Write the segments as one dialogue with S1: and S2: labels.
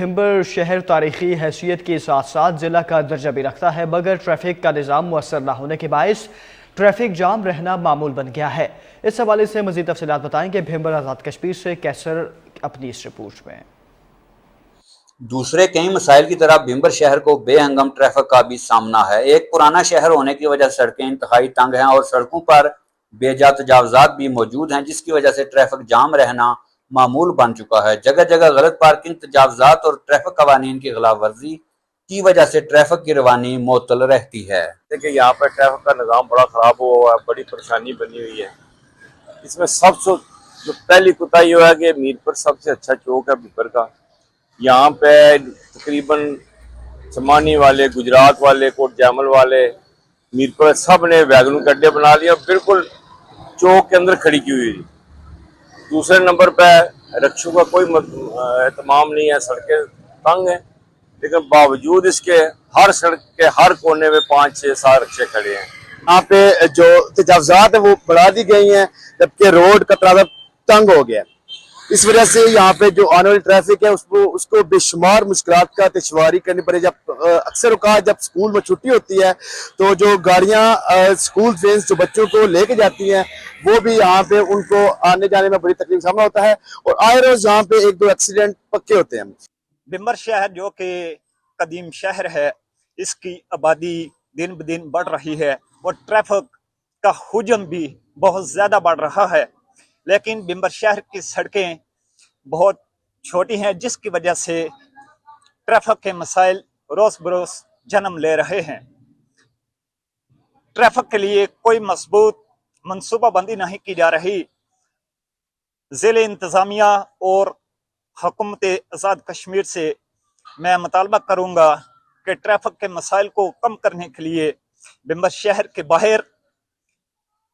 S1: بھمبر شہر تاریخی حیثیت کے ساتھ ساتھ ضلع کا درجہ بھی رکھتا ہے، مگر ٹریفک کا نظام مؤثر نہ ہونے کے باعث ٹریفک جام رہنا معمول بن گیا ہے۔ اس حوالے سے مزید تفصیلات بتائیں کہ بھمبر آزاد کشمیر سے کیسر اپنی اس رپورٹ میں۔
S2: دوسرے کئی مسائل کی طرح بھمبر شہر کو بے ہنگم ٹریفک کا بھی سامنا ہے۔ ایک پرانا شہر ہونے کی وجہ سے سڑکیں انتہائی تنگ ہیں اور سڑکوں پر بے جا تجاوزات بھی موجود ہیں، جس کی وجہ سے ٹریفک جام رہنا معمول بن چکا ہے۔ جگہ جگہ غلط پارکنگ، تجاوزات اور ٹریفک قوانین کی خلاف ورزی کی وجہ سے ٹریفک کی روانی معطل رہتی ہے۔
S3: دیکھیں یہاں پر ٹریفک کا نظام بڑا خراب ہوا ہے، بڑی پریشانی بنی ہوئی ہے۔ اس میں سب سے جو پہلی کوتاہی ہوا ہے کہ میر پر سب سے اچھا چوک ہے بھمبر کا۔ یہاں پہ تقریباً سمانی والے، گجرات والے، کوٹ جامل والے، میر پر سب نے ویگنوں کے اڈے بنا لیا، بالکل چوک کے اندر کھڑی کی ہوئی۔ دوسرے نمبر پہ رکشوں کا کوئی اہتمام نہیں ہے، سڑکیں تنگ ہیں، لیکن باوجود اس کے ہر سڑک کے ہر کونے میں 5-6-7 رکشے کھڑے ہیں۔
S4: یہاں پہ جو تجاوزات ہیں وہ بڑھا دی گئی ہیں، جبکہ روڈ کا ترازا تنگ ہو گیا ہے۔ اس وجہ سے یہاں پہ جو آنے والی ٹریفک ہے اس کو بے شمار مشکلات کا دشواری کرنی پڑے۔ جب اکثر اوقات جب سکول میں چھٹی ہوتی ہے تو جو گاڑیاں سکول وینز جو بچوں کو لے کے جاتی ہیں وہ بھی یہاں پہ ان کو آنے جانے میں بڑی تکلیف سامنا ہوتا ہے، اور آئے روز یہاں پہ 1-2 ایکسیڈنٹ پکے ہوتے ہیں۔
S5: بھمبر شہر جو کہ قدیم شہر ہے، اس کی آبادی دن بدن بڑھ رہی ہے اور ٹریفک کا حجم بھی بہت زیادہ بڑھ رہا ہے، لیکن بھمبر شہر کی سڑکیں بہت چھوٹی ہیں، جس کی وجہ سے ٹریفک کے مسائل روز بروز جنم لے رہے ہیں۔ ٹریفک کے لیے کوئی مضبوط منصوبہ بندی نہیں کی جا رہی۔ ضلع انتظامیہ اور حکومت آزاد کشمیر سے میں مطالبہ کروں گا کہ ٹریفک کے مسائل کو کم کرنے کے لیے بھمبر شہر کے باہر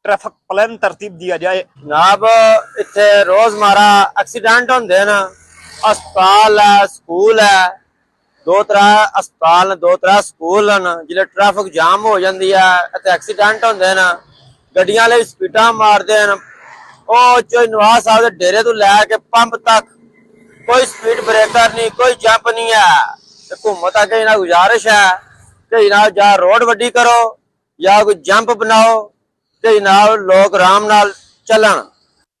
S5: ٹریفک پلان ترتیب دیا جائے۔
S6: جناب اتنے روزمرہ ایکسیڈنٹ ہوندے نا، اسپتال ہے، سکول ہے، 2-3 اسپتال 2-3 سکول ہیں، جلے ٹریفک جام ہو جاندی ہے تے ایکسیڈنٹ ہوندے نا، گڈیاں لے سپیڈاں مار دے نا۔ او چوئی نواز صاحب دے ڈیرے تو لے کے پمپ تک کوئی سپیڈ بریکر نہیں، کوئی جمپ نہیں ہے۔ حکومت اگے انہاں گزارش ہے کہ انہاں یا روڈ وڈی کرو یا کوئی جمپ بناؤ کہ انہاں لوگ آرام نال چلن۔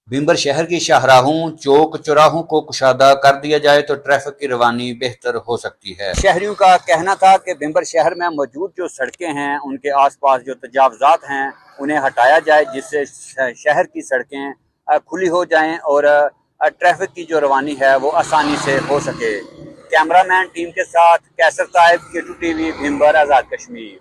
S2: بھمبر شہر کی شاہراہوں، چوک چوراہوں کو کشادہ کر دیا جائے تو ٹریفک کی روانی بہتر ہو سکتی ہے۔ شہریوں کا کہنا تھا کہ بھمبر شہر میں موجود جو سڑکیں ہیں ان کے آس پاس جو تجاوزات ہیں انہیں ہٹایا جائے، جس سے شہر کی سڑکیں کھلی ہو جائیں اور ٹریفک کی جو روانی ہے وہ آسانی سے ہو سکے۔ کیمرہ مین ٹیم کے ساتھ کیسر طائب، K2 TV، بھمبر آزاد کشمیر۔